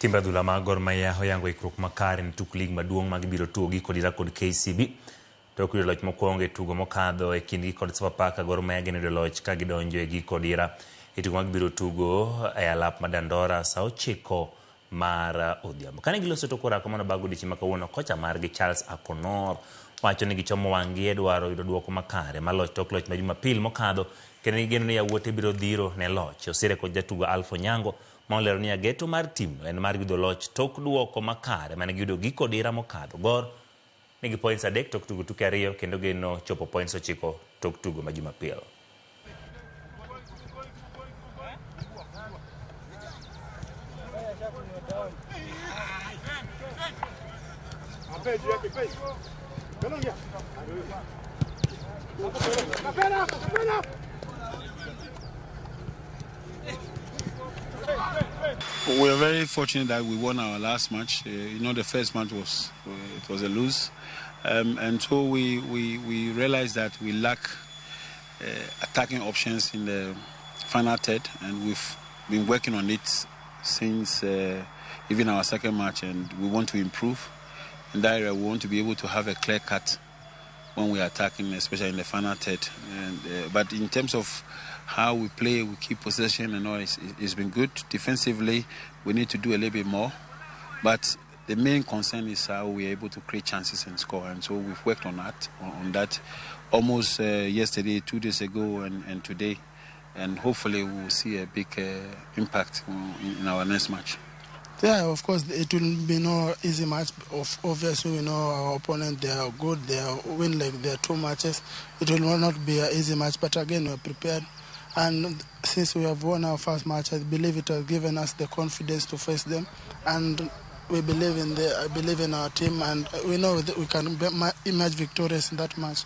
Timbe adhula mag Gor Mahia oyango ikruok makare ne tuk lig maduong' ma gibiro tugo kod ira kod KCB. Tok yudo loch mokwongo e tugo mokadho e kindgi kod Sofapaka, Gor Mahia gene yudo loch ka gidonjo e giko dira e tugo ma gibiro tugo e alap ma Dandora saa 9 mar odhiambo. Kane giloso tok orako mano bago dichi ma kawuono, kocha margi Charles Akonor wacho ni gichomo wang'gi e dwaro yudo duoko makare mar loch tok loch ma Jumapil mokadho, kendo gigeno ni yawuote biro dhiro ne loch. Osire kod jatugo Alpha Onyango ma olero ni geto mar timno en mar yudo loch tok duoko makare mane giyudo giko dira mokadho. Gor nigi points 3 tok tugo tuke 2 kendo geno chopo points 9 tok tugo ma Jumapil. We are very fortunate that we won our last match. The first match was a lose, and so we realized that we lack attacking options in the final third, and we've been working on it since even our second match, and we want to improve in that area. We want to be able to have a clear cut when we are attacking, especially in the final third. But in terms of how we play, we keep possession and all, it's been good. Defensively, we need to do a little bit more. But the main concern is how we're able to create chances and score. And so we've worked on that almost yesterday, 2 days ago, and today. And hopefully we'll see a big impact in our next match. Yeah, of course, it will be no easy match. Obviously, we know our opponent, they are good. They are win like their 2 matches. It will not be an easy match, but again, we're prepared. And since we have won our first match, I believe it has given us the confidence to face them. And we believe I believe in our team, and we know that we can emerge victorious in that match.